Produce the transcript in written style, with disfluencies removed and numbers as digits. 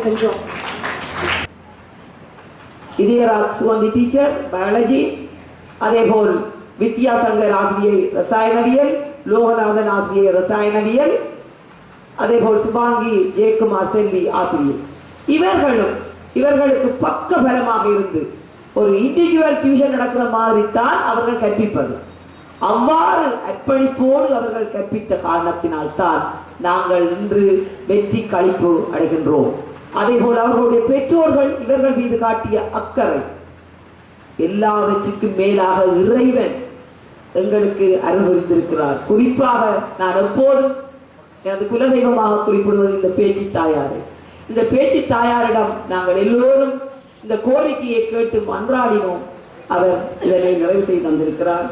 வரவேற்கின்றோம். Idhayaraj Suvanthi teacher biology, அதேபோல் வித்யாசங்கர் ஆசிரியை ரசாயனவியல், லோகநாதன் ஆசிரியை ரசாயனவியல், அதேபோல் சுபாங்கி ஜெயக்குமார் செல்வி ஆசிரியர். இவர்களுக்கு பக்க பலமாக இருந்து ஒரு இண்டிவிஜுவல் டியூஷன் நடக்கிற மாதிரி தான் அவர்கள் கற்பிப்பது. அவ்வாறு அர்ப்பணிப்போடு அவர்கள் கற்பித்த காரணத்தினால் தான் நாங்கள் இன்று வெற்றி களிப்பு அடைகின்றோம். அதேபோல் அவர்களுடைய பெற்றோர்கள் இவர்கள் மீது காட்டிய அக்கறை, எல்லாவற்றுக்கும் மேலாக இறைவன் எங்களுக்கு அனுபவித்திருக்கிறார். குறிப்பாக நான் எப்போதும் எனது குலதெய்வமாக குறிப்பிடுவது இந்த பேச்சு தாயாரை. இந்த பேச்சு தாயாரிடம் நாங்கள் எல்லோரும் இந்த கோரிக்கையை கேட்டு மன்றாடினோம். அவர் இதனை நிறைவு செய்து தந்திருக்கிறார்.